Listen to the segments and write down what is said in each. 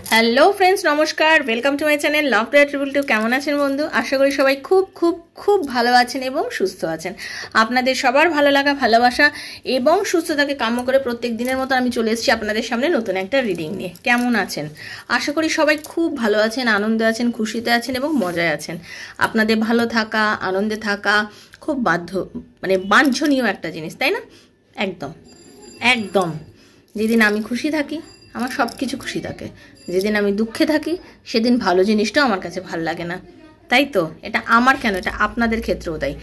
Hello friends, নমস্কার। Welcome to my channel love tarot triple two. কেমন আছেন বন্ধু? আশা করি সবাই খুব খুব খুব ভালো আছেন এবং সুস্থ আছেন। আপনাদের সবার ভালো লাগা, ভালোবাসা এবং সুস্থতাকে কাম্য করে প্রত্যেক দিনের মতো আমি চলে এসেছি আপনাদের সামনে নতুন একটা রিডিং নিয়ে। কেমন আছেন? আশা করি সবাই খুব ভালো আছেন, আনন্দে আছেন, খুশিতে আছেন এবং মজায় আছেন। আপনাদের ভালো থাকা, আনন্দে থাকা খুব বাঞ্ছনীয় একটা জিনিস, তাই না? একদম একদম। যেদিন আমি খুশি থাকি আমার সব কিছু খুশি থাকে, যেদিন আমি দুঃখে থাকি সেদিন ভালো জিনিসটাও আমার কাছে ভালো লাগে না, তাই তো? এটা আমার কেন, এটা আপনাদের ক্ষেত্রেও তাই।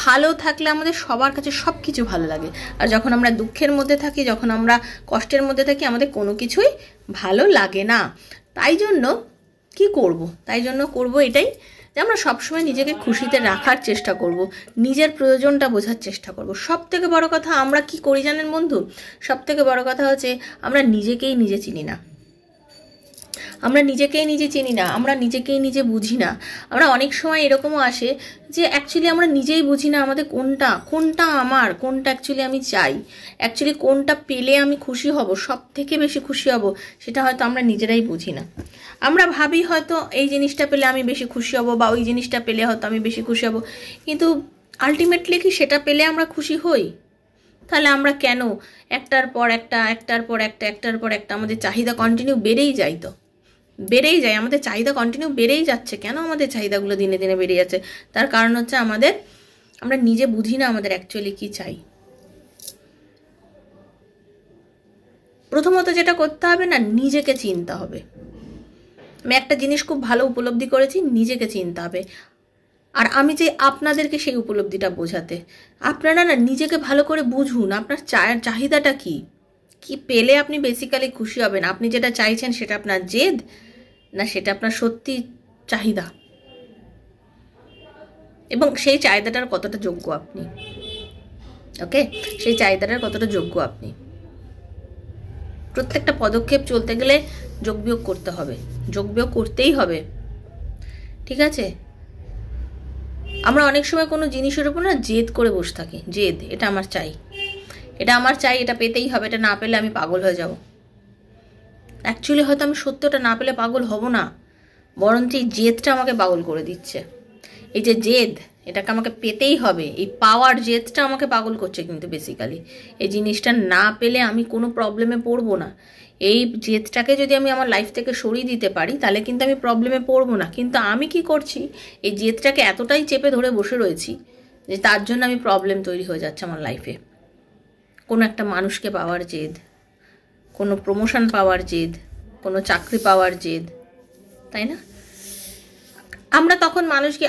ভালো থাকলে আমাদের সবার কাছে সব কিছু ভালো লাগে, আর যখন আমরা দুঃখের মধ্যে থাকি, যখন আমরা কষ্টের মধ্যে থাকি, আমাদের কোনো কিছুই ভালো লাগে না। তাই জন্য কি করব? তাই জন্য করব এটাই যে আমরা সবসময় নিজেকে খুশিতে রাখার চেষ্টা করব, নিজের প্রয়োজনটা বোঝার চেষ্টা করব। সব থেকে বড় কথা আমরা কি করি জানেন বন্ধু? সব থেকে বড় কথা হচ্ছে আমরা নিজেকেই নিজে চিনি না। আমরা নিজেকেই নিজে চিনি না, আমরা নিজেকেই নিজে বুঝি না। আমরা অনেক সময় এরকমও আসে যে অ্যাকচুয়ালি আমরা নিজেই বুঝি না আমাদের কোনটা আমার, কোনটা অ্যাকচুয়ালি আমি চাই, অ্যাকচুয়ালি কোনটা পেলে আমি খুশি হব, সব থেকে বেশি খুশি হব, সেটা হয়তো আমরা নিজেরাই বুঝি না। আমরা ভাবি হয়তো এই জিনিসটা পেলে আমি বেশি খুশি হব, বা ওই জিনিসটা পেলে হয়তো আমি বেশি খুশি হব, কিন্তু আলটিমেটলি কি সেটা পেলে আমরা খুশি হই? তাহলে আমরা কেন একটার পর একটা আমাদের চাহিদা কন্টিনিউ বেড়েই যায়? তো বেড়েই যায়, আমাদের চাহিদা কন্টিনিউ বেড়েই যাচ্ছে। কেন আমাদের চাহিদাগুলো দিনে দিনে বেড়ে যাচ্ছে? তার কারণ হচ্ছে আমরা নিজে বুঝি না আমাদের অ্যাকচুয়ালি কি চাই। প্রথমত যেটা করতে হবে না, নিজেকে চিনতে হবে। আমি একটা জিনিস খুব ভালো উপলব্ধি করেছি, নিজেকে চিনতে হবে। আর আমি যে আপনাদেরকে সেই উপলব্ধিটা বোঝাতে, আপনারা না নিজেকে ভালো করে বুঝুন, আপনার চাহিদাটা কি, কি পেলে আপনি বেসিক্যালি খুশি হবেন। আপনি যেটা চাইছেন সেটা আপনার জেদ, না সেটা আপনার সত্যি চাহিদা, এবং সেই চাহিদাটার কতটা যোগ্য আপনি। ওকে, সেই চাহিদাটার কতটা যোগ্য আপনি। প্রত্যেকটা পদক্ষেপ চলতে গেলে যোগ বিয়োগ করতে হবে, যোগ বিয়োগ করতেই হবে, ঠিক আছে? আমরা অনেক সময় কোনো জিনিসের উপর না জেদ করে বসে থাকি, জেদ, এটা আমার চাই, এটা পেতেই হবে, এটা না পেলে আমি পাগল হয়ে যাব। অ্যাকচুয়ালি হয়তো আমি সত্যটা না পেলে পাগল হব না, বরঞ্চ এই জেদটা আমাকে পাগল করে দিচ্ছে। এই যে জেদ, এটাকে আমাকে পেতেই হবে, এই পাওয়ার জেদটা আমাকে পাগল করছে। কিন্তু বেসিক্যালি এই জিনিসটা না পেলে আমি কোনো প্রবলেমে পড়বো না। এই জেদটাকে যদি আমি আমার লাইফ থেকে সরিয়ে দিতে পারি তাহলে কিন্তু আমি প্রবলেমে পড়বো না। কিন্তু আমি কি করছি, এই জেদটাকে এতটাই চেপে ধরে বসে রয়েছি যে তার জন্য আমি প্রবলেম তৈরি হয়ে যাচ্ছে আমার লাইফে। কোনো একটা মানুষকে পাওয়ার জেদ, কোনো প্রমোশন পাওয়ার জেদ, কোনো চাকরি পাওয়ার জেদ, তাই না? আমরা তখন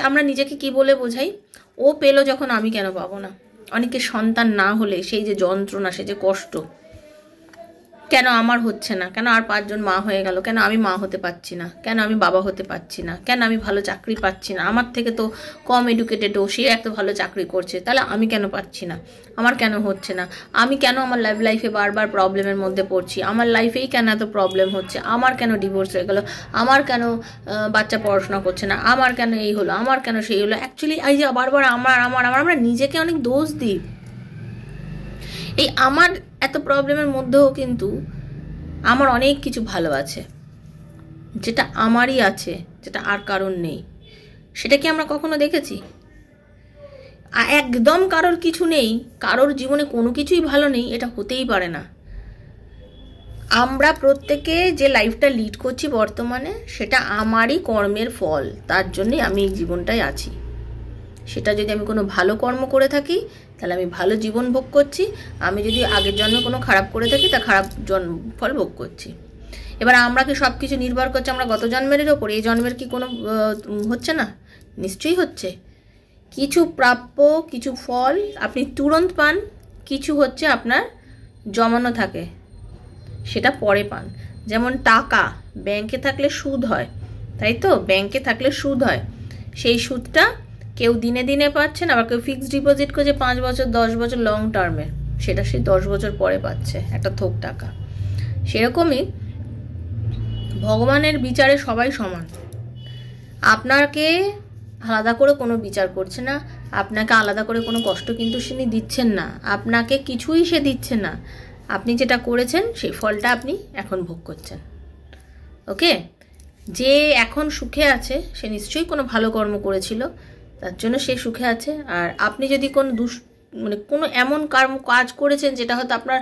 আমরা নিজেকে কি বলে বোঝাই? ও পেলো যখন আমি কেন পাবো না? অনেকে সন্তান না হলে সেই যে যন্ত্রণা, সে যে কষ্ট, কেন আমার হচ্ছে না, কেন আর 5 জন মা হয়ে গেল, কেন আমি মা হতে পারছি না, কেন আমি বাবা হতে পারছি না, কেন আমি ভালো চাকরি পাচ্ছি না, আমার থেকে তো কম এডুকেটেড ও, সে এত ভালো চাকরি করছে, তাহলে আমি কেন পাচ্ছি না, আমার কেন হচ্ছে না, আমি কেন আমার লাইফে বারবার প্রবলেমের মধ্যে পড়ছি, আমার লাইফেই কেন এত প্রবলেম হচ্ছে, আমার কেন ডিভোর্স হয়ে গেল, আমার কেন বাচ্চা পড়াশোনা করছে না, আমার কেন এই হলো, আমার কেন সেই হলো। অ্যাকচুয়ালি এই যে বারবার আমরা নিজেকে অনেক দোষ দিই। এই আমার এত প্রবলেমের মধ্যেও কিন্তু আমার অনেক কিছু ভালো আছে, যেটা আমারই আছে, যেটা আর কারণ নেই। সেটা কি আমরা কখনো দেখেছি? একদম কারোর কিছু নেই, কারোর জীবনে কোনো কিছুই ভালো নেই, এটা হতেই পারে না। আমরা প্রত্যেকে যে লাইফটা লিড করছি বর্তমানে, সেটা আমারই কর্মের ফল, তার জন্যই আমি এই জীবনটায় আছি। সেটা যদি আমি কোনো ভালো কর্ম করে থাকি তাহলে আমি ভালো জীবন ভোগ করছি, আমি যদি আগের জন্মে কোনো খারাপ করে থাকি তা খারাপ ফল ভোগ করছি। এবার আমরা কি সব কিছু নির্ভর করছে আমরা গত জন্মের ওপর? এই জন্মের কি কোনো হচ্ছে না? নিশ্চয়ই হচ্ছে। কিছু প্রাপ্য, কিছু ফল আপনি তুরন্ত পান, কিছু হচ্ছে আপনার জমানো থাকে, সেটা পরে পান। যেমন টাকা ব্যাংকে থাকলে সুদ হয়, তাই তো? ব্যাংকে থাকলে সুদ হয়, সেই সুদটা কেউ দিনে দিনে পাচ্ছেন, আবার কেউ ফিক্সড ডিপোজিট করছে 5 বছর 10 বছর লং টার্মে, সেটা সে 10 বছর পরে পাচ্ছে একটা থোক টাকা। সেরকমই ভগবানের বিচারে সবাই সমান, আপনাকে আলাদা করে কোনো বিচার করছে না, আপনাকে আলাদা করে কোনো কষ্ট কিন্তু সে দিচ্ছেন না, আপনাকে কিছুই সে দিচ্ছে না। আপনি যেটা করেছেন সেই ফলটা আপনি এখন ভোগ করছেন। ওকে, যে এখন সুখে আছে সে নিশ্চয়ই কোনো ভালো কর্ম করেছিল, তার জন্য সে সুখে আছে। আর আপনি যদি কোনো মানে কোনো এমন কাজ করেছেন যেটা হয়তো আপনার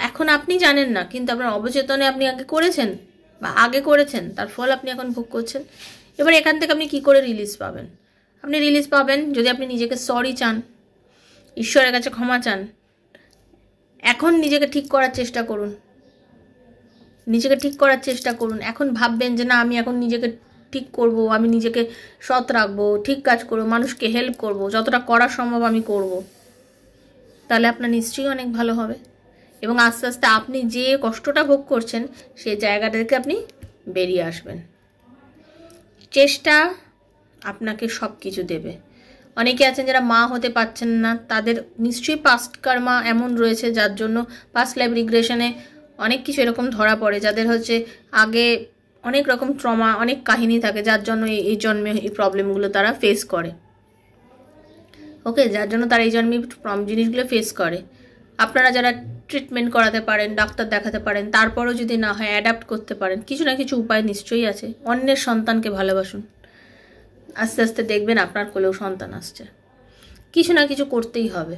এখন আপনি জানেন না, কিন্তু আপনার অবচেতনে আপনি আগে করেছেন, তার ফল আপনি এখন ভোগ করছেন। এবার এখান থেকে আপনি কি করে রিলিজ পাবেন? আপনি রিলিজ পাবেন যদি আপনি নিজেকে সরি চান, ঈশ্বরের কাছে ক্ষমা চান। এখন নিজেকে ঠিক করার চেষ্টা করুন, এখন ভাববেন যে না, আমি এখন নিজেকে ঠিক করব, আমি নিজেকে সৎ রাখবো, ঠিক কাজ করবো, মানুষকে হেল্প করব, যতটা করা সম্ভব আমি করব। তাহলে আপনার নিশ্চয়ই অনেক ভালো হবে এবং আস্তে আস্তে আপনি যে কষ্টটা ভোগ করছেন সেই জায়গাটা থেকে আপনি বেরিয়ে আসবেন। চেষ্টা আপনাকে সব কিছু দেবে। অনেকে আছেন যারা মা হতে পারছেন না, তাদের নিশ্চয়ই পাস্ট কার্মা এমন রয়েছে যার জন্য পাস্ট লাইফ রিগ্রেশনে অনেক কিছু এরকম ধরা পড়ে, যাদের হচ্ছে আগে অনেক রকম ট্রমা, অনেক কাহিনী থাকে, যার জন্য এই জন্মে এই প্রবলেমগুলো তারা ফেস করে। ওকে, যার জন্য তারা এই জন্মে জিনিসগুলো ফেস করে। আপনারা যারা ট্রিটমেন্ট করাতে পারেন, ডাক্তার দেখাতে পারেন, তারপরও যদি না হয় অ্যাডাপ্ট করতে পারেন, কিছু না কিছু উপায় নিশ্চয়ই আছে। অন্যের সন্তানকে ভালোবাসুন, আস্তে আস্তে দেখবেন আপনার কোলেও সন্তান আসছে। কিছু না কিছু করতেই হবে।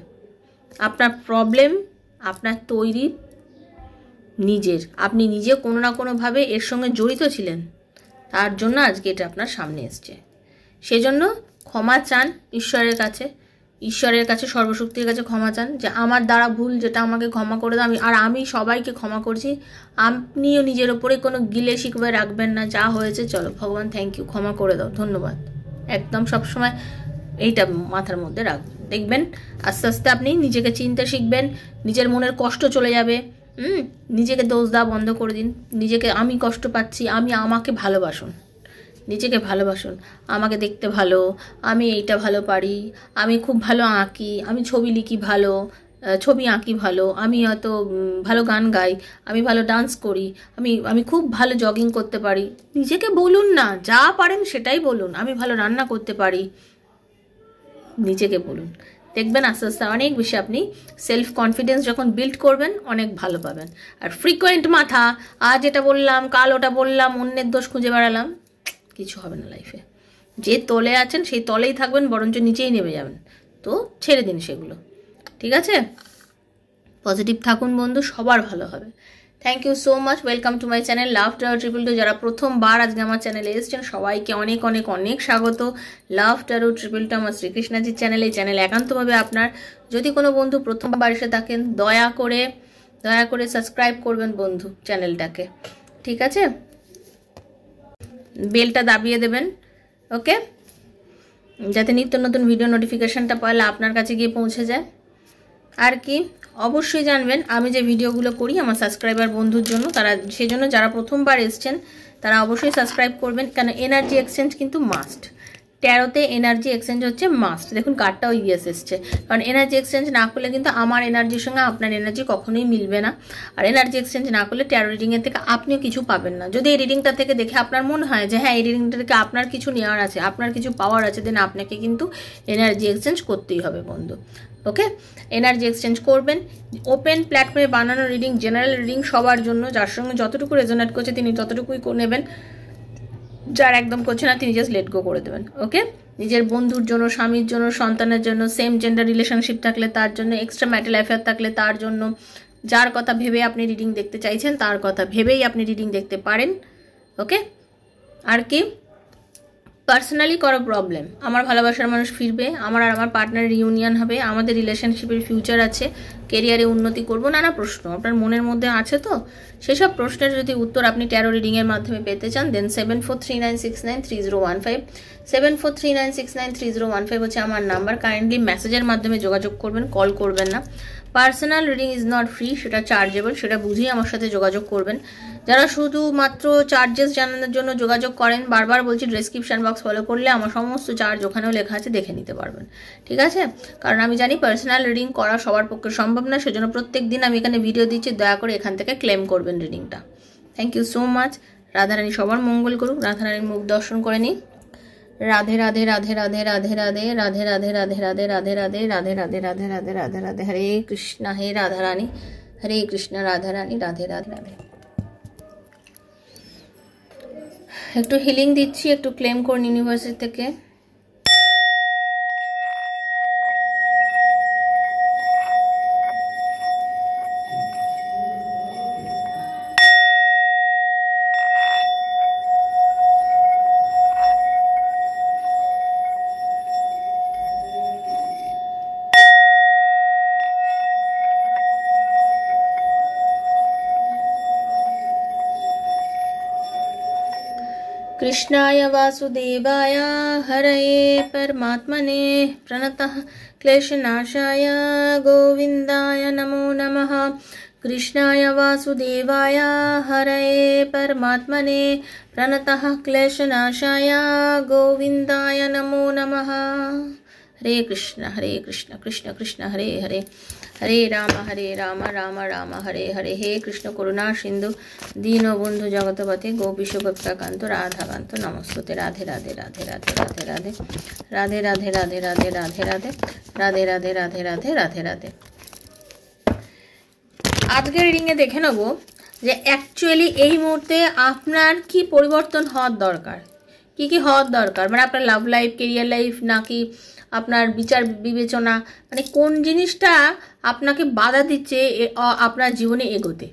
আপনার প্রবলেম আপনার তৈরি নিজের, আপনি নিজে কোনো না কোনোভাবে এর সঙ্গে জড়িত ছিলেন, তার জন্য আজকে এটা আপনার সামনে এসছে। সেজন্য ক্ষমা চান ঈশ্বরের কাছে, সর্বশক্তির কাছে ক্ষমা চান যে আমার দ্বারা ভুল, যেটা আমাকে ক্ষমা করে দাও। আমি সবাইকে ক্ষমা করছি। আপনিও নিজের ওপরে কোনো গিলে শিকবে রাখবেন না, যা হয়েছে চলো ভগবান থ্যাংক ইউ, ক্ষমা করে দাও, ধন্যবাদ। একদম সবসময় এইটা মাথার মধ্যে রাখবেন। দেখবেন আস্তে আস্তে আপনি নিজেকে চিনতে শিখবেন, নিজের মনের কষ্ট চলে যাবে। নিজেকে দোষ দেওয়া বন্ধ করে দিন। নিজেকে আমি কষ্ট পাচ্ছি, আমাকে ভালোবাসুন, নিজেকে ভালোবাসুন। আমাকে দেখতে ভালো, আমি এইটা ভালো পারি, আমি খুব ভালো আঁকি, আমি ছবি লিখি ভালো, ছবি আঁকি ভালো, আমি হয়তো ভালো গান গাই, আমি ভালো ডান্স করি, আমি খুব ভালো জগিং করতে পারি। নিজেকে বলুন না, যা পারেন সেটাই বলুন। আমি ভালো রান্না করতে পারি, নিজেকে বলুন। দেখবেন আস্তে আস্তে অনেক বেশি আপনি সেলফ কনফিডেন্স যখন বিল্ড করবেন, অনেক ভালো পাবেন। আর ফ্রিকোয়েন্ট মাথা, আজ এটা বললাম কাল ওটা বললাম, অন্যের দোষ খুঁজে বেড়ালাম, কিছু হবে না লাইফে। যে তলে আছেন সেই তলেই থাকবেন, বরঞ্চ নিচেই নেমে যাবেন। তো ছেড়ে দিন সেগুলো, ঠিক আছে? পজিটিভ থাকুন বন্ধু, সবার ভালো হবে। Thank you so much. Welcome to my channel love tarot triple two. যারা প্রথমবার আজকে আমার চ্যানেলে এসেছেন সবাইকে অনেক অনেক অনেক স্বাগত। লাভ ট্যারো ট্রিপল টু আমার শ্রীকৃষ্ণাজির চ্যানেল। এই চ্যানেল একান্তভাবে আপনার। যদি কোনো বন্ধু প্রথমবার এসে থাকেন, দয়া করে সাবস্ক্রাইব করবেন বন্ধু চ্যানেলটাকে, ঠিক আছে? বেলটা দাবিয়ে দেবেন, ওকে, যাতে নিত্য নতুন ভিডিও নোটিফিকেশানটা পাইলে আপনার কাছে গিয়ে পৌঁছে যায়। আর কি, অবশ্যই জানবেন আমি যে ভিডিওগুলো করি আমার সাবস্ক্রাইবার বন্ধুর জন্য, সেজন্য যারা প্রথমবার এসছেন তারা অবশ্যই সাবস্ক্রাইব করবেন। কেন এনার্জি এক্সচেঞ্জ কিন্তু মাস্ট। ট্যারোতে এনার্জি এক্সচেঞ্জ হচ্ছে মাস্ট। দেখুন কার্ডটাও ইয়েস এসছে, কারণ এনার্জি এক্সচেঞ্জ না করলে কিন্তু আমার এনার্জির সঙ্গে আপনার এনার্জি কখনোই মিলবে না। আর এনার্জি এক্সচেঞ্জ না করলে ট্যারো রিডিংয়ের থেকে আপনিও কিছু পাবেন না। যদি এই রিডিংটা থেকে দেখে আপনার মনে হয় যে হ্যাঁ এই রিডিংটা থেকে আপনার কিছু নেওয়ার আছে, আপনার কিছু পাওয়ার আছে, দেন আপনাকে কিন্তু এনার্জি এক্সচেঞ্জ করতেই হবে বন্ধু। ওকে, এনার্জি এক্সচেঞ্জ করবেন। ওপেন প্ল্যাটফর্মে বানানো রিডিং, জেনারেল রিডিং সবার জন্য। যার সঙ্গে যতটুকু রেজোনেট করছে তিনি ততটুকুই নেবেন, যার একদম করছে না তিনি জাস্ট লেট গো করে দেবেন। ওকে, নিজের বন্ধুর জন্য, স্বামীর জন্য, সন্তানের জন্য, সেম জেন্ডার রিলেশনশিপ থাকলে তার জন্য, এক্সট্রা ম্যারিটাল অ্যাফেয়ার থাকলে তার জন্য, যার কথা ভেবে আপনি রিডিং দেখতে চাইছেন তার কথা ভেবেই আপনি রিডিং দেখতে পারেন। ওকে, আর কি, পার্সোনালি করো প্রবলেম, আমার ভালোবাসার মানুষ ফিরবে, আমার আর আমার পার্টনারের ইউনিয়ন হবে, আমাদের রিলেশনশিপের ফিউচার আছে, কেরিয়ারে উন্নতি করব, নানা প্রশ্ন আপনার মনের মধ্যে আছে। তো সেসব প্রশ্নের যদি উত্তর আপনি ট্যারো রিডিংয়ের মাধ্যমে পেতে চান, দেন 7439693015 7439693015 হচ্ছে আমার নাম্বার। কাইন্ডলি মেসেজের মাধ্যমে যোগাযোগ করবেন, কল করবেন না। Personal reading is not free, সেটা চার্জেবল, সেটা বুঝিয়ে আমার সাথে যোগাযোগ করবেন। যারা শুধুমাত্র চার্জেস জানানোর জন্য যোগাযোগ করেন, বারবার বলছি ডেসক্রিপশন বক্স ফলো করলে আমার সমস্ত চার্জ ওখানেও লেখা আছে, দেখে নিতে পারবেন, ঠিক আছে? কারণ আমি জানি পার্সোনাল রিডিং করা সবার পক্ষে সম্ভব না, সেজন্য প্রত্যেক দিন আমি এখানে ভিডিও দিচ্ছি, দয়া করে এখান থেকে ক্লেম করবেন রিডিংটা। Thank you so much. Radharani সবার মঙ্গল করুক। রাধারানীর মুখ দর্শন করে নিই। রাধে রাধে রাধে রাধে রাধে রাধে রাধে রাধে রাধে রাধে রাধে রাধে রাধে রাধে রাধে রাধে রাধে রাধে হরে কৃষ্ণ হে রাধারানী, হরে কৃষ্ণ রাধারানী, রাধে রাধে রাধে। একটু হিলিং দিচ্ছি, একটু ক্লেম করুন ইউনিভার্সিটি থেকে। कृष्णाय वासुदेवाय हरये परमात्मने प्रणतः क्लेशनाशाय गोविन्दाय नमो नमः। कृष्णाय वासुदेवाय हरये परमात्मने प्रणतः क्लेशनाशाय गोविन्दाय नमो नमः। हरे कृष्ण कृष्ण कृष्ण हरे हरे, हरे राम राम राम हरे हरे। हे कृष्ण करुणा सिंधु दीनबंधु जगतपते गोपीश गोपिकाकांत राधाकांत नमस्ते। राधे राधे राधे राधे राधे राधे राधे राधे राधे राधे राधे राधे राधे राधे राधे राधे राधे राधे। আজকের রিডিংয়ে দেখে নেব যে অ্যাকচুয়ালি এই মুহূর্তে আপনার কি পরিবর্তন হওয়ার দরকার, কি হওয়ার দরকার, মানে আপনার লাভ লাইফ, কেরিয়ার লাইফ, নাকি আপনার বিচার বিবেচনা, মানে কোন জিনিসটা আপনাকে বাধা দিচ্ছে আপনার জীবনে এগোতে,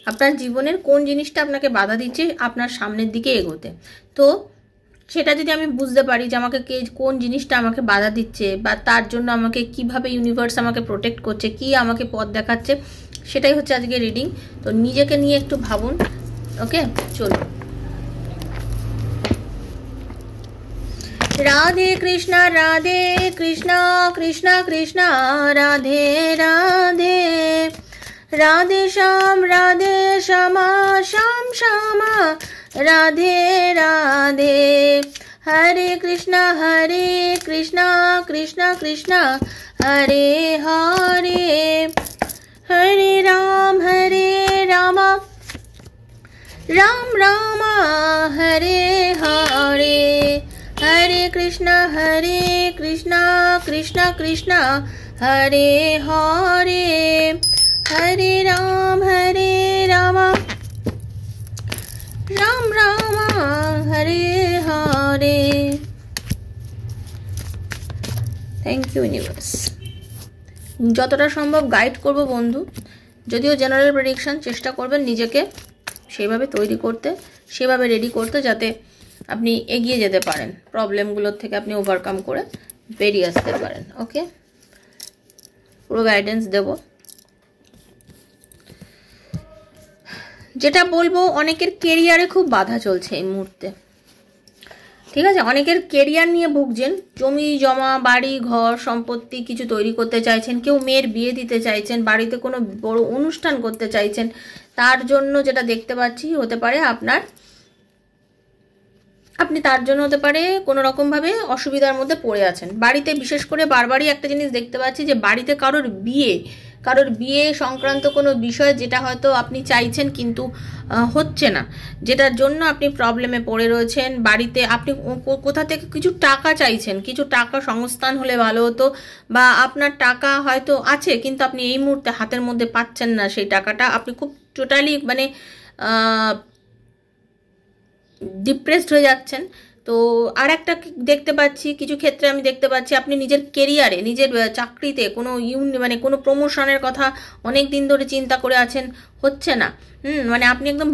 আপনার জীবনের কোন জিনিসটা আপনাকে বাধা দিচ্ছে আপনার সামনের দিকে এগোতে। তো সেটা যদি আমি বুঝতে পারি যে আমাকে কোন জিনিসটা আমাকে বাধা দিচ্ছে, বা তার জন্য আমাকে কিভাবে ইউনিভার্স আমাকে প্রোটেক্ট করছে, কি আমাকে পথ দেখাচ্ছে, সেটাই হচ্ছে আজকে রিডিং। তো নিজেকে নিয়ে একটু ভাবুন। ওকে, চলুন। Radhe Krishna Krishna Krishna Radhe Radhe, Radhe Shyam Shyam Shyama Radhe Radhe. Hare Krishna Krishna Krishna Hare Hare, Hare Ram Ram Ram Hare Hare. Hare Krishna Krishna Krishna Hare Hare, Hare Ram Ram Ram Hare Hare. Thank you universe. যতটা সম্ভব গাইড করব বন্ধু, যদিও জেনারেল প্রেডিকশন চেষ্টা করবেন নিজেকে সেভাবে তৈরি করতে, সেভাবে রেডি করতে, যাতে আপনি এগিয়ে যেতে পারেন, প্রবলেমগুলোর থেকে আপনি ওভারকাম করে বেরিয়ে আসতে পারেন। ওকে, পুরো গাইডেন্স দেব। যেটা বলবো, অনেকের কেরিয়ারে খুব বাধা চলছে এই মুহূর্তে, ঠিক আছে? অনেকের কেরিয়ার নিয়ে ভুগছেন, জমি জমা, বাড়ি ঘর সম্পত্তি কিছু তৈরি করতে চাইছেন, কেউ মেয়ের বিয়ে দিতে চাইছেন, বাড়িতে কোনো বড় অনুষ্ঠান করতে চাইছেন, তার জন্য যেটা দেখতে পাচ্ছি হতে পারে আপনি তার জন্য হতে পারে কোনো রকমভাবে অসুবিধার মধ্যে পড়ে আছেন। বাড়িতে বিশেষ করে বারবারই একটা জিনিস দেখতে পাচ্ছি যে বাড়িতে কারোর বিয়ে সংক্রান্ত কোনো বিষয়, যেটা হয়তো আপনি চাইছেন কিন্তু হচ্ছে না, যেটার জন্য আপনি প্রবলেমে পড়ে রয়েছেন। বাড়িতে আপনি কোথা থেকে কিছু টাকা চাইছেন, কিছু টাকা সংস্থান হলে ভালো হতো, বা আপনার টাকা হয়তো আছে কিন্তু আপনি এই মুহূর্তে হাতের মধ্যে পাচ্ছেন না সেই টাকাটা, আপনি খুব টোটালি মানে ডিপ্রেসড হয়ে যাচ্ছেন। তো আর একটা দেখতে পাচ্ছি, কিছু ক্ষেত্রে আমি দেখতে পাচ্ছি আপনি নিজের কেরিয়ারে, নিজের চাকরিতে কোনো মানে কোনো প্রমোশনের কথা অনেক দিন ধরে চিন্তা করে আছেন, হচ্ছে না। মানে আপনি একদম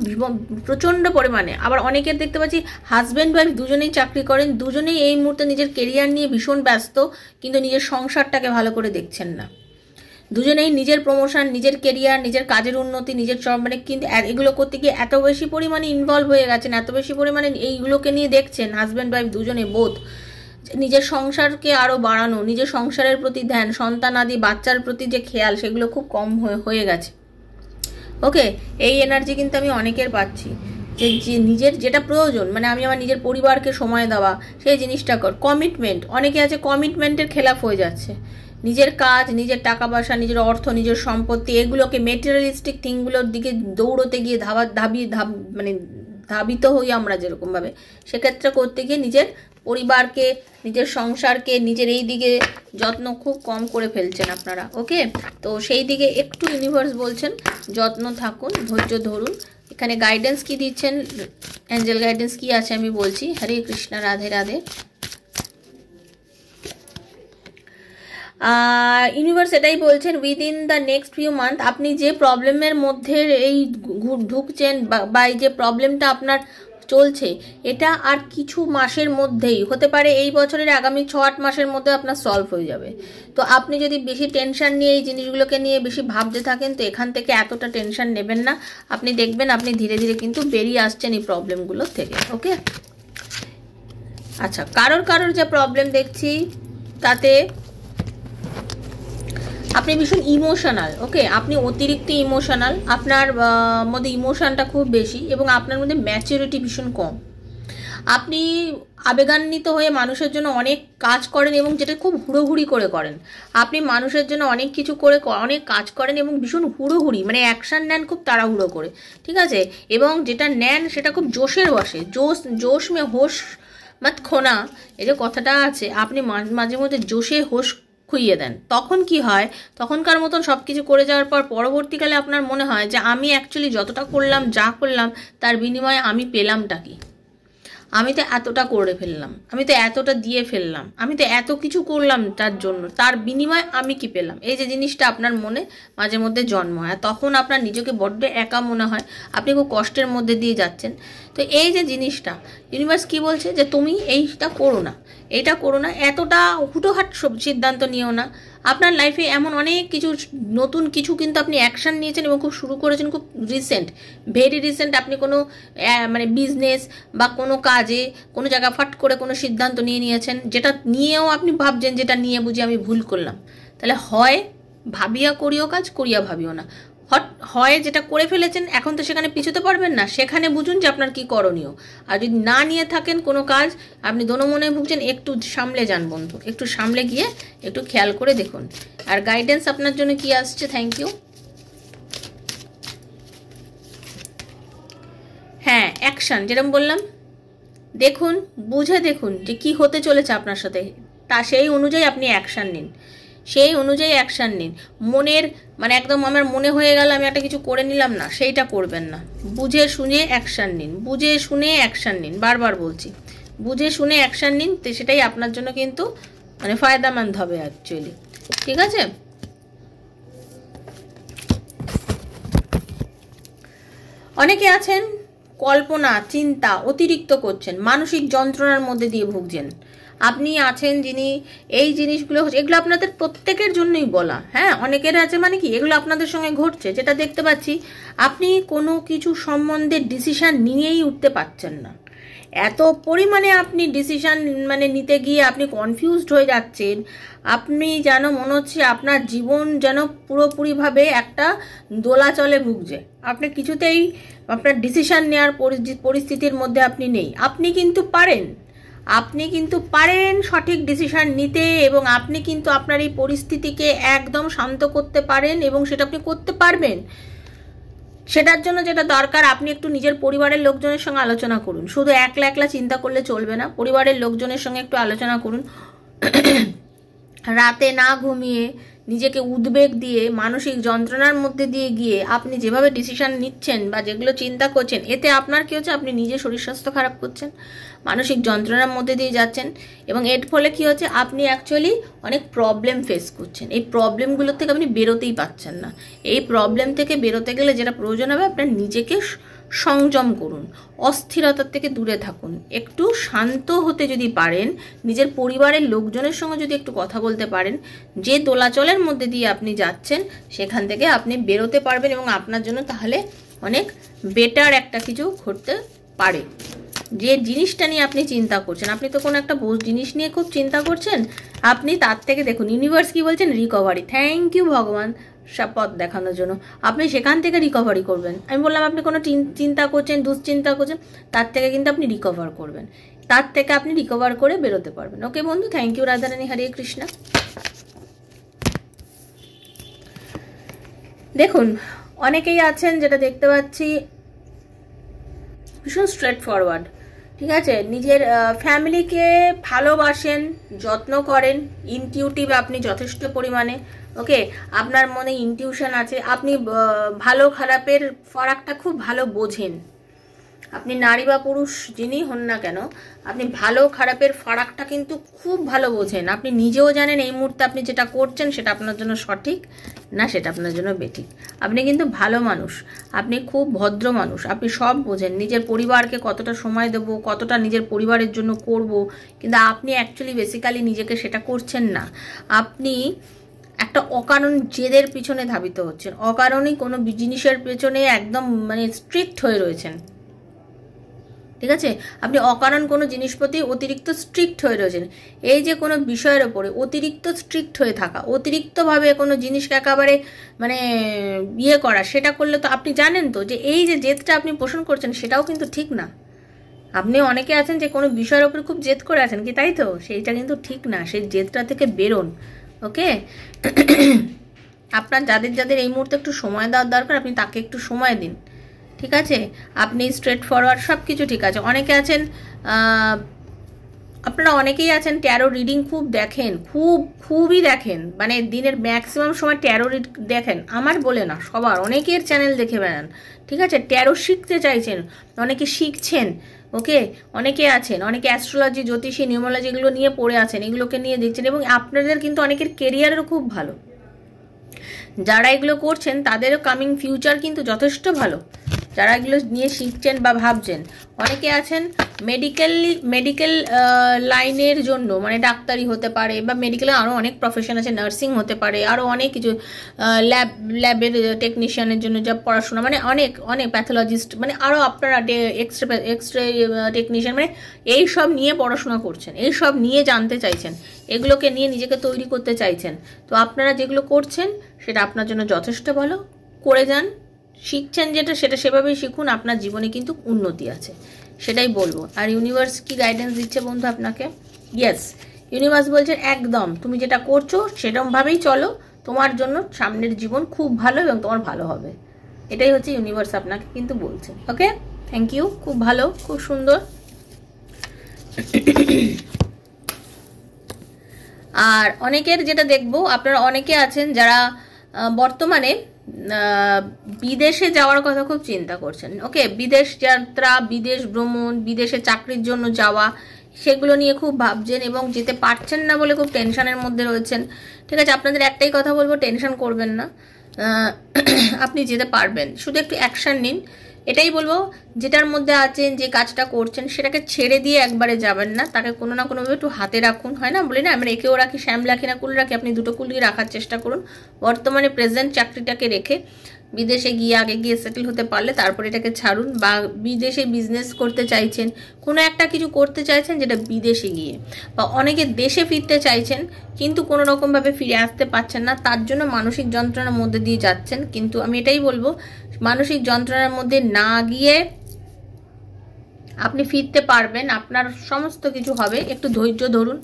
প্রচণ্ড পরিমাণে। আবার অনেকের দেখতে পাচ্ছি হাজব্যান্ড ওয়াইফ দুজনেই চাকরি করেন, দুজনেই এই মুহূর্তে নিজের কেরিয়ার নিয়ে ভীষণ ব্যস্ত, কিন্তু নিজের সংসারটাকে ভালো করে দেখছেন না। দুজনেই নিজের প্রমোশন, নিজের কেরিয়ার, নিজের কাজের উন্নতি, নিজের মানে কিন্তু এগুলো করতে গিয়ে এত বেশি পরিমাণে ইনভলভ হয়ে গেছেন, এত বেশি পরিমাণে এইগুলোকে নিয়ে দেখছেন, হাজব্যান্ড ওয়াইফ দুজনে বোধ, নিজের সংসারকে আরও বাড়ানো, নিজের সংসারের প্রতি ধ্যান, সন্তান আদি বাচ্চার প্রতি যে খেয়াল, সেগুলো খুব কম হয়ে গেছে। ওকে, এই এনার্জি কিন্তু আমি অনেকের পাচ্ছি, যে নিজের যেটা প্রয়োজন, মানে আমি আমার নিজের পরিবারকে সময় দেওয়া, সেই জিনিসটা কমিটমেন্ট, অনেকে আছে কমিটমেন্টের খেলাফ হয়ে যাচ্ছে। নিজের কাজ, নিজের টাকা পয়সা, নিজের অর্থ, নিজের সম্পত্তি, এগুলোকে মেটেরিয়ালিস্টিক থিংগুলোর দিকে দৌড়তে গিয়ে মানে ধাবিত হই আমরা যেরকমভাবে, সেক্ষেত্রে করতে গিয়ে নিজের পরিবারকে, নিজের সংসারকে, নিজের এই দিকে যত্ন খুব কম করে ফেলছেন আপনারা। ওকে, তো সেই দিকে একটু ইউনিভার্স বলছেন যত্ন থাকুন, ধৈর্য ধরুন, এখানে গাইডেন্স কি দিচ্ছেন, অ্যাঞ্জেল গাইডেন্স কি আছে আমি বলছি। হরে কৃষ্ণ, রাধে রাধে। ইউনিভার্স এটাই বলছেন, within the next few month আপনি যে প্রবলেমের মধ্যে এই ঢুকছেন বা এই যে প্রবলেমটা আপনার চলছে, এটা আর কিছু মাসের মধ্যেই হতে পারে, এই বছরের আগামী 6-8 মাসের মধ্যে আপনার সলভ হয়ে যাবে। তো আপনি যদি বেশি টেনশন নিয়ে এই জিনিসগুলোকে নিয়ে বেশি ভাবতে থাকেন, তো এখান থেকে এতটা টেনশন নেবেন না। আপনি দেখবেন আপনি ধীরে ধীরে কিন্তু বেরিয়ে আসছেন এই প্রবলেমগুলো থেকে। ওকে, আচ্ছা, কারোর যে প্রবলেম দেখছি তাতে আপনি ভীষণ ইমোশনাল। ওকে, আপনি অতিরিক্ত ইমোশনাল, আপনার মধ্যে ইমোশনটা খুব বেশি এবং আপনার মধ্যে ম্যাচুরিটি ভীষণ কম। আপনি আবেগান্বিত হয়ে মানুষের জন্য অনেক কাজ করেন এবং যেটা খুব হুড়োহুড়ি করে করেন। আপনি মানুষের জন্য অনেক কিছু করে অনেক কাজ করেন এবং ভীষণ হুড়োহুড়ি, মানে অ্যাকশান নেন খুব তাড়াহুড়ো করে, ঠিক আছে? এবং যেটা নেন সেটা খুব জোশের বসে, জোশ মে হোশ মত খোনা, এই যে কথাটা আছে, আপনি মাঝে মধ্যে জোশে হোশ খুইয়ে দেন। তখন কি হয়, তখনকার মতন সব কিছু করে যাওয়ার পর পরবর্তীকালে আপনার মনে হয় যে আমি অ্যাকচুয়ালি যতটা করলাম, যা করলাম, তার বিনিময়ে আমি পেলামটা কি? আমি তো এতটা করে ফেললাম, আমি তো এতটা দিয়ে ফেললাম, আমি তো এত কিছু করলাম তার জন্য, তার বিনিময়ে আমি কি পেলাম? এই যে জিনিসটা আপনার মনে মাঝে মধ্যে জন্ম হয়, তখন আপনার নিজেকে বড্ড একা মনে হয়, আপনি খুব কষ্টের মধ্যে দিয়ে যাচ্ছেন। তো এই যে জিনিসটা ইউনিভার্স কি বলছে, যে তুমি এইটা করো না, এইটা করো না, এতটা হুটোহাট সিদ্ধান্ত নিও না। আপনার লাইফে এমন অনেক কিছু নতুন কিছু কিন্তু আপনি অ্যাকশান নিয়েছেন এবং খুব শুরু করেছেন খুব রিসেন্ট, ভেরি রিসেন্ট। আপনি কোনো মানে বিজনেস বা কোনো কাজে কোনো জায়গা ফাট করে কোনো সিদ্ধান্ত নিয়েছেন, যেটা নিয়েও আপনি ভাবছেন যেটা নিয়ে বুঝি আমি ভুল করলাম। তাহলে হয় ভাবিয়া করিও কাজ, করিয়া ভাবিও না। হয় যেটা করে ফেলেছেন এখন তো সেখানে পিছোতে পারবেন না, সেখানে বুঝুন যে আপনার কি করণীয়। আর যদি না নিয়ে থাকেন কোনো কাজ, আপনি দোনো মনে ভুগছেন, একটু সামলে যান বন্ধু, একটু সামলে গিয়ে একটু খেয়াল করে দেখুন। আর গাইডেন্স আপনার জন্য কি আসছে, থ্যাংক ইউ। হ্যাঁ, অ্যাকশান, যেরকম বললাম, দেখুন, বুঝে দেখুন যে কি হতে চলেছে আপনার সাথে, তা সেই অনুযায়ী আপনি অ্যাকশান নিন, সেই অনুযায়ী অ্যাকশান নিন। মনের মানে একদম আমার মনে হয়ে গেল আমি একটা কিছু করে নিলাম না, সেইটা করবেন না। বুঝে শুনে অ্যাকশান নিন, বুঝে শুনে অ্যাকশান নিন, বারবার বলছি, বুঝে শুনে অ্যাকশান নিন, তো সেটাই আপনার জন্য কিন্তু মানে ফায়দামন্দ হবে অ্যাকচুয়ালি, ঠিক আছে? অনেকে আছেন কল্পনা চিন্তা অতিরিক্ত করছেন, মানসিক যন্ত্রণার মধ্যে দিয়ে ভুগছেন। আপনি আছেন যিনি এই জিনিসগুলো, এগুলো আপনাদের প্রত্যেকের জন্যই বলা। হ্যাঁ, অনেকের আছে, মানে কি এগুলো আপনাদের সঙ্গে ঘটছে, যেটা দেখতে পাচ্ছি আপনি কোনো কিছু সম্বন্ধে ডিসিশন নিয়েই উঠতে পারছেন না। এত পরিমাণে আপনি ডিসিশন মানে নিতে গিয়ে আপনি কনফিউজড হয়ে যাচ্ছেন, আপনি যেন মনে হচ্ছে আপনার জীবন যেন পুরোপুরিভাবে একটা দোলাচলে ভুগছে। আপনি কিছুতেই আপনার ডিসিশন নেওয়ার পরিস্থিতির মধ্যে আপনি নেই। আপনি কিন্তু পারেন সঠিক ডিসিশন নিতে, এবং আপনি কিন্তু আপনার এই পরিস্থিতিকে একদম শান্ত করতে পারেন এবং সেটা আপনি করতে পারবেন। সেটার জন্য যেটা দরকার, আপনি একটু নিজের পরিবারের লোকজনের সঙ্গে আলোচনা করুন। শুধু একলা একলা চিন্তা করলে চলবে না, পরিবারের লোকজনের সঙ্গে একটু আলোচনা করুন। রাতে না ঘুমিয়ে নিজেকে উদ্বেগ দিয়ে মানসিক যন্ত্রণার মধ্যে দিয়ে গিয়ে আপনি যেভাবে ডিসিশন নিচ্ছেন বা যেগুলো চিন্তা করছেন, এতে আপনার কি হচ্ছে, আপনি নিজে শরীর স্বাস্থ্য খারাপ করছেন, মানসিক যন্ত্রণার মধ্যে দিয়ে যাচ্ছেন, এবং এর ফলে কি হচ্ছে, আপনি অ্যাকচুয়ালি অনেক প্রবলেম ফেস করছেন। এই প্রবলেমগুলোর থেকে আপনি বেরোতেই পারছেন না। এই প্রবলেম থেকে বেরোতে গেলে যেটা প্রয়োজন হবে, আপনার নিজেকে সংযম করুন, অস্থিরতার থেকে দূরে থাকুন, একটু শান্ত হতে যদি পারেন, নিজের পরিবারের লোকজনের সঙ্গে যদি একটু কথা বলতে পারেন, যে দোলাচলের মধ্যে দিয়ে আপনি যাচ্ছেন সেখান থেকে আপনি বেরোতে পারবেন এবং আপনার জন্য তাহলে অনেক বেটার একটা কিছু ঘটতে পারে। যে জিনিসটা নিয়ে আপনি চিন্তা করছেন, আপনি তো কোনো একটা জিনিস নিয়ে খুব চিন্তা করছেন, আপনি তার থেকে দেখুন ইউনিভার্স কি বলছেন, রিকভারি। থ্যাংক ইউ ভগবান পথ দেখানোর জন্য। আপনি সেখান থেকে রিকভারি করবেন। আমি বললাম আপনি কোনো চিন্তা করছেন, দুশ্চিন্তা করছেন, তার থেকে কিন্তু আপনি রিকভার করবেন, তার থেকে আপনি রিকভার করে বেরোতে পারবেন। ওকে বন্ধু, থ্যাংক ইউ রাধারানী, হরে কৃষ্ণা। দেখুন, অনেকেই আছেন যেটা দেখতে পাচ্ছি ভীষণ স্ট্রেট ফরওয়ার্ড, ঠিক আছে, নিজের ফ্যামিলিকে ভালোবাসেন, যত্ন করেন, ইনটিউটিভ আপনি যথেষ্ট পরিমাণে। ওকে, আপনার মনে ইনটিউশন আছে, আপনি ভালো খারাপের ফারাকটা খুব ভালো বোঝেন। আপনি নারী বা পুরুষ যিনি হন না কেন, আপনি ভালো খারাপের ফারাকটা কিন্তু খুব ভালো বোঝেন। আপনি নিজেও জানেন এই মুহূর্তে আপনি যেটা করছেন সেটা আপনার জন্য সঠিক না, সেটা আপনার জন্য বেঠিক। আপনি কিন্তু ভালো মানুষ, আপনি খুব ভদ্র মানুষ, আপনি সব বোঝেন। নিজের পরিবারকে কতটা সময় দেবো, কতটা নিজের পরিবারের জন্য করব, কিন্তু আপনি অ্যাকচুয়ালি বেসিক্যালি নিজেকে সেটা করছেন না। আপনি একটা অকারণ জেদের পিছনে ধাবিত হচ্ছেন, অকারণেই কোনো জিনিসের পেছনে একদম মানে স্ট্রিক্ট হয়ে রয়েছেন। ঠিক আছে, আপনি অকারণ কোনো জিনিস প্রতি অতিরিক্ত স্ট্রিক্ট হয়ে রয়েছেন। এই যে কোনো বিষয়ের ওপরে অতিরিক্ত স্ট্রিক্ট হয়ে থাকা, অতিরিক্তভাবে কোনো জিনিসকে একেবারে মানে ইয়ে করা, সেটা করলে তো আপনি জানেন তো যে এই যে জেদটা আপনি পোষণ করছেন সেটাও কিন্তু ঠিক না। আপনি অনেকে আছেন যে কোনো বিষয়ের ওপরে খুব জেদ করে আছেন কি, তাই তো? সেইটা কিন্তু ঠিক না, সেই জেদটা থেকে বেরোন। ওকে, আপনার যাদের যাদের এই মুহূর্তে একটু সময় দেওয়ার দরকার, আপনি তাকে একটু সময় দিন। ঠিক আছে, আপনি স্ট্রেট ফরওয়ার্ড, সব কিছু ঠিক আছে। অনেকে আছেন, আপনারা অনেকেই আছেন ট্যারো রিডিং খুব দেখেন, খুবই দেখেন, মানে দিনের ম্যাক্সিমাম সময় ট্যারো রিড দেখেন। আমার বলে না, সবার, অনেকের চ্যানেল দেখে বেড়ান। ঠিক আছে, ট্যারো শিখতে চাইছেন, অনেকে শিখছেন। ওকে, অনেকে আছেন, অনেকে অ্যাস্ট্রোলজি, জ্যোতিষী, নিউমোলজি এগুলো নিয়ে পড়ে আছেন, এগুলোকে নিয়ে দেখছেন, এবং আপনাদের কিন্তু অনেকের কেরিয়ারও খুব ভালো। যারা এগুলো করছেন তাদেরও কামিং ফিউচার কিন্তু যথেষ্ট ভালো, যারা এগুলো নিয়ে শিখছেন বা ভাবছেন। অনেকে আছেন মেডিকেল লাইনের জন্য, মানে ডাক্তারি হতে পারে, বা মেডিকেলে আরও অনেক প্রফেশন আছে, নার্সিং হতে পারে, আরও অনেক কিছু, ল্যাবের টেকনিশিয়ানের জন্য যা পড়াশোনা, মানে অনেক অনেক প্যাথোলজিস্ট, মানে আরও আপনারা এক্সরে টেকনিশিয়ান, মানে এই সব নিয়ে পড়াশোনা করছেন, এই সব নিয়ে জানতে চাইছেন, এগুলোকে নিয়ে নিজেকে তৈরি করতে চাইছেন। তো আপনারা যেগুলো করছেন সেটা আপনার জন্য যথেষ্ট ভালো, করে যান। শিখছেন যেটা সেটা সেভাবেই শিখুন, আপনার জীবনে কিন্তু উন্নতি আছে, সেটাই বলবো। আর ইউনিভার্স কি গাইডেন্স দিচ্ছে বন্ধু আপনাকে? ইয়েস, ইউনিভার্স বলছে একদম তুমি যেটা করছো সেরকমভাবেই চলো, তোমার জন্য সামনের জীবন খুব ভালো এবং তোমার ভালো হবে। এটাই হচ্ছে ইউনিভার্স আপনাকে কিন্তু বলছে। ওকে, থ্যাংক ইউ, খুব ভালো, খুব সুন্দর। আর অনেকের যেটা দেখবো, আপনারা অনেকে আছেন যারা বর্তমানে বিদেশে যাওয়ার কথা খুব চিন্তা করছেন। ওকে, বিদেশ যাত্রা, বিদেশ ভ্রমণ, বিদেশে চাকরির জন্য যাওয়া, সেগুলো নিয়ে খুব ভাবছেন এবং যেতে পারছেন না বলে খুব টেনশনের মধ্যে রয়েছেন। ঠিক আছে, আপনাদের একটাই কথা বলবো, টেনশন করবেন না, আপনি যেতে পারবেন, শুধু একটু অ্যাকশান নিন। এটাই বলবো, যেটার মধ্যে আছেন, যে কাজটা করছেন সেটাকে ছেড়ে দিয়ে একবারে যাবেন না, তাকে কোনো না কোনোভাবে একটু হাতে রাখুন। হয় না, বলি না আমরা একেও রাখি, শ্যাম রাখি না কুল রাখি, আপনি দুটো কুলই রাখার চেষ্টা করুন। বর্তমানে প্রেজেন্ট চাকরিটাকে রেখে বিদেশে গিয়ে আগে গিয়ে সেটেল হতে পারলে তারপর এটাকে ছাড়ুন। বা বিদেশে বিজনেস করতে চাইছেন, কোনো একটা কিছু করতে চাইছেন যেটা বিদেশে গিয়ে, বা অনেকে দেশে ফিরতে চাইছেন কিন্তু কোনো রকমভাবে ফিরে আসতে পারছেন না, তার জন্য মানসিক যন্ত্রণার মধ্যে দিয়ে যাচ্ছেন। কিন্তু আমি এটাই বলবো, মানসিক যন্ত্রণার মধ্যে না গিয়ে আপনি ফিরতে পারবেন, আপনার সমস্ত কিছু হবে, একটু ধৈর্য ধরুন।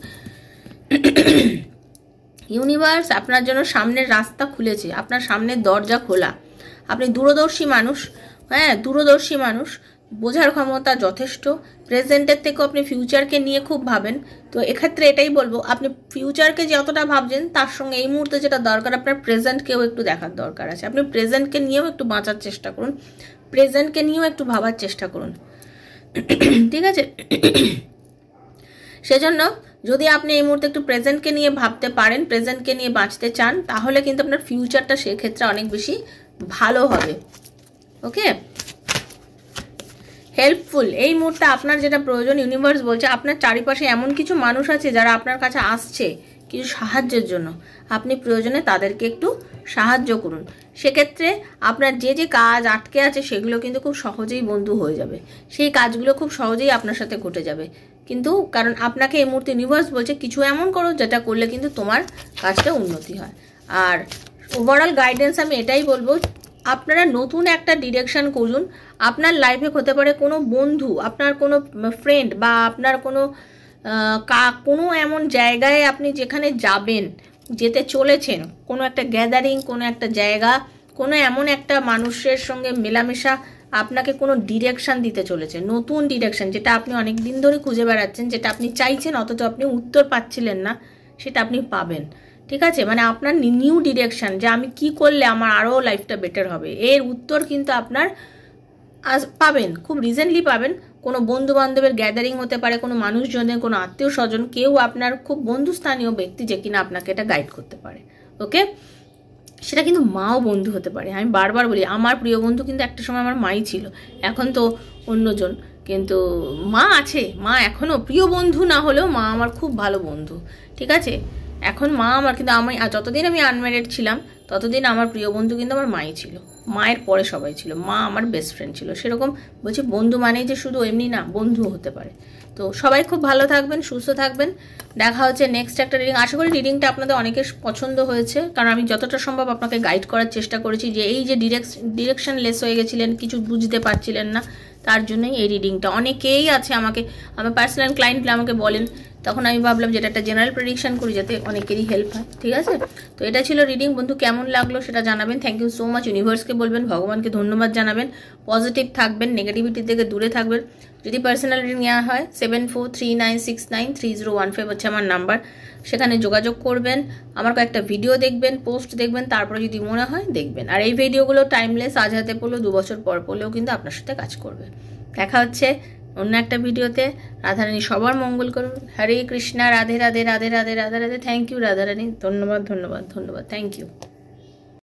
ইউনিভার্স আপনার জন্য সামনের রাস্তা খুলেছে, আপনার সামনের দরজা খোলা। আপনি দূরদর্শী মানুষ, হ্যাঁ দূরদর্শী মানুষ, বোঝার ক্ষমতা যথেষ্ট। প্রেজেন্টের থেকেও আপনি ফিউচারকে নিয়ে খুব ভাবেন। তো এক্ষেত্রে এটাই বলবো, আপনি ফিউচারকে যতটা ভাবছেন তার সঙ্গে এই মুহূর্তে যেটা দরকার, আপনার প্রেজেন্টকেও একটু দেখার দরকার আছে। আপনি প্রেজেন্টকে নিয়েও একটু বাঁচার চেষ্টা করুন, প্রেজেন্টকে নিয়েও একটু ভাবার চেষ্টা করুন। ঠিক আছে, সেজন্য যদি আপনি এই মুহূর্তে একটু প্রেজেন্টকে নিয়ে ভাবতে পারেন, প্রেজেন্টকে নিয়ে বাঁচতে চান, তাহলে কিন্তু আপনার ফিউচারটা সেক্ষেত্রে অনেক বেশি ভালো হবে। ওকে, হেল্পফুল এই মুহূর্তে আপনার যেটা প্রয়োজন, ইউনিভার্স বলছে আপনার চারিপাশে এমন কিছু মানুষ আছে যারা আপনার কাছে আসছে কিছু সাহায্যের জন্য, আপনি প্রয়োজনে তাদেরকে একটু সাহায্য করুন। সেক্ষেত্রে আপনার যে যে কাজ আটকে আছে সেগুলো কিন্তু খুব সহজেই বন্ধু হয়ে যাবে, সেই কাজগুলো খুব সহজেই আপনার সাথে ঘটে যাবে। কিন্তু কারণ আপনাকে এই মুহূর্তে ইউনিভার্স বলছে কিছু এমন করো যেটা করলে কিন্তু তোমার কাজটা উন্নতি হয়। আর ওভারঅল গাইডেন্স আমি এটাই বলবো, আপনারা নতুন একটা ডিরেকশন করুন। আপনার লাইফে হতে পারে কোনো বন্ধু, আপনার কোনো ফ্রেন্ড, বা আপনার কোনো এমন জায়গায় আপনি যেখানে যাবেন, যেতে চলেছেন, কোনো একটা গ্যাদারিং, কোনো একটা জায়গা, কোনো এমন একটা মানুষের সঙ্গে মেলামেশা আপনাকে কোনো ডিরেকশান দিতে চলেছে, নতুন ডিরেকশান, যেটা আপনি অনেক দিন ধরে খুঁজে বেড়াচ্ছেন, যেটা আপনি চাইছেন অথচ আপনি উত্তর পাচ্ছিলেন না, সেটা আপনি পাবেন। ঠিক আছে, মানে আপনার নিউ ডিরেকশান, যে আমি কি করলে আমার আরও লাইফটা বেটার হবে, এর উত্তর কিন্তু আপনার পাবেন, খুব রিসেন্টলি পাবেন। কোনো বন্ধু বান্ধবের গ্যাদারিং হতে পারে, কোনো মানুষজনের, কোনো আত্মীয় স্বজন, কেউ আপনার খুব বন্ধুস্থানীয় ব্যক্তি যে কিনা আপনাকে এটা গাইড করতে পারে। ওকে, সেটা কিন্তু মাও বন্ধু হতে পারে। আমি বারবার বলি, আমার প্রিয় বন্ধু কিন্তু একটা সময় আমার মাই ছিল, এখন তো অন্যজন, কিন্তু মা আছে, মা এখনও প্রিয় বন্ধু না হলেও মা আমার খুব ভালো বন্ধু। ঠিক আছে, এখন মা আমার, কিন্তু আমি যতদিন আমি আনম্যারিড ছিলাম ততদিন আমার প্রিয় বন্ধু কিন্তু আমার মাই ছিল, মায়ের পরে সবাই ছিল, মা আমার বেস্ট ফ্রেন্ড ছিল। সেরকম বলছি, বন্ধু মানেই যে শুধু এমনি না, বন্ধু হতে পারে। তো সবাই খুব ভালো থাকবেন, সুস্থ থাকবেন। দেখা হচ্ছে নেক্সট একটা রিডিং। আশা করি রিডিংটা আপনাদের অনেকের পছন্দ হয়েছে, কারণ আমি যতটা সম্ভব আপনাকে গাইড করার চেষ্টা করেছি, যে এই যে ডিরেকশন লেস হয়ে গেছিলেন, কিছু বুঝতে পারছিলেন না, তার জন্যই এই রিডিংটা। অনেকেই আছে আমাকে, আমার পার্সোনাল ক্লায়েন্টরা আমাকে বলেন, তখন আমি ভাবলাম যেটা একটা জেনারেল প্রেডিকশন করি, যাতে অনেকেরই হেল্প হয়। ঠিক আছে, তো এটা ছিল রিডিং। বন্ধু কেমন লাগলো সেটা জানাবেন। Thank you so much. ইউনিভার্সকে বলবেন, ভগবানকে ধন্যবাদ জানাবেন। পজিটিভ থাকবেন, নেগেটিভিটি থেকে দূরে থাকবেন। যদি পার্সোনাল রিডিং নেওয়া হয় 7439693015 হচ্ছে আমার নাম্বার, সেখানে যোগাযোগ করবেন। আমার কয়েকটা ভিডিও দেখবেন, পোস্ট দেখবেন, তারপরে যদি মনে হয় দেখবেন। আর এই ভিডিওগুলো টাইমলেস, আজ হাতে পড়লেও 2 বছর পর পড়লেও কিন্তু আপনার সাথে কাজ করবে। দেখা হচ্ছে অন্য একটা ভিডিওতে। রাধারানী সবার মঙ্গল করুন। হরে কৃষ্ণা, রাধে রাধে রাধে রাধে রাধে রাধে। থ্যাংক ইউ রাধারানী, ধন্যবাদ ধন্যবাদ ধন্যবাদ, থ্যাংক ইউ।